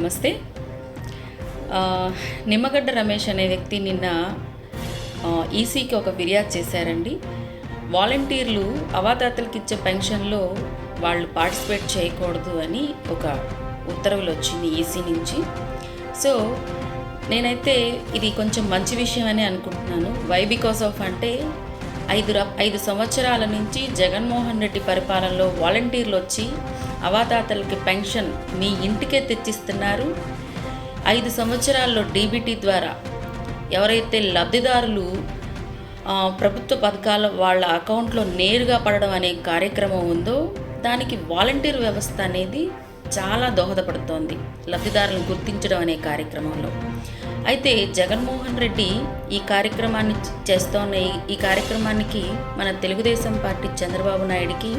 నమస్తే. నిమ్మగడ్డ రమేష్ అనే వ్యక్తి నిన్న ఈసీకి ఒక ఫిర్యాదు చేశారండి. వాలంటీర్లు అవాతాతలకు ఇచ్చే పెన్షన్లో వాళ్ళు పార్టిసిపేట్ చేయకూడదు అని ఒక ఉత్తర్వులు వచ్చింది ఈసీ నుంచి. సో నేనైతే ఇది కొంచెం మంచి విషయం అని అనుకుంటున్నాను. వై బికాస్ ఆఫ్ అంటే 5 సంవత్సరాల నుంచి జగన్మోహన్ రెడ్డి పరిపాలనలో వాలంటీర్లు వచ్చి అవాతాతలకి పెన్షన్ మీ ఇంటికే తెచ్చిస్తున్నారు. 5 సంవత్సరాల్లో డీబీటీ ద్వారా ఎవరైతే లబ్ధిదారులు ప్రభుత్వ పథకాల వాళ్ళ అకౌంట్లో నేరుగా పడడం అనే కార్యక్రమం ఉందో దానికి వాలంటీర్ వ్యవస్థ అనేది చాలా దోహదపడుతోంది లబ్ధిదారులను గుర్తించడం అనే కార్యక్రమంలో. అయితే జగన్మోహన్ రెడ్డి ఈ కార్యక్రమాన్ని చేస్తోన్న ఈ కార్యక్రమానికి మన తెలుగుదేశం పార్టీ చంద్రబాబు నాయుడికి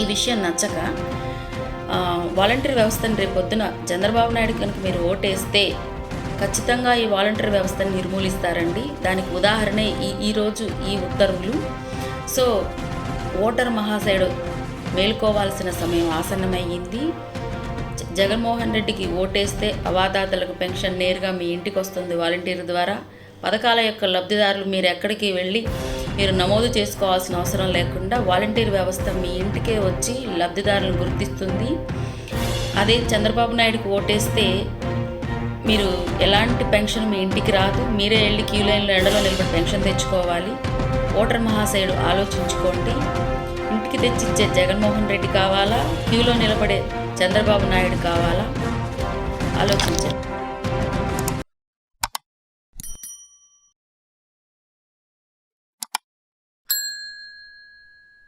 ఈ విషయం నచ్చక వాలంటీర్ వ్యవస్థను రేపొద్దున చంద్రబాబు నాయుడు కనుక మీరు ఓటేస్తే ఖచ్చితంగా ఈ వాలంటీర్ వ్యవస్థను నిర్మూలిస్తారండి. దానికి ఉదాహరణే ఈరోజు ఈ ఉత్తర్వులు. సో ఓటర్ మహాశయుడు మేలుకోవాల్సిన సమయం ఆసన్నమయ్యింది. జగన్మోహన్ రెడ్డికి ఓటేస్తే అవాతాతలకు పెన్షన్ నేరుగా మీ ఇంటికి వస్తుంది వాలంటీర్ ద్వారా. పథకాల యొక్క లబ్ధిదారులు మీరు ఎక్కడికి వెళ్ళి మీరు నమోదు చేసుకోవాల్సిన అవసరం లేకుండా వాలంటీర్ వ్యవస్థ మీ ఇంటికే వచ్చి లబ్ధిదారులను గుర్తిస్తుంది. అదే చంద్రబాబు నాయుడుకి ఓటేస్తే మీరు ఎలాంటి పెన్షన్ మీ ఇంటికి రాదు. మీరే వెళ్ళి క్యూ లైన్లో ఎండలో నిలబడి పెన్షన్ తెచ్చుకోవాలి. ఓటర్ మహాశయుడు ఆలోచించుకోండి. ఇంటికి తెచ్చిచ్చే జగన్మోహన్ రెడ్డి కావాలా, క్యూలో నిలబడే చంద్రబాబు నాయుడు కావాలా? ఆలోచించండి.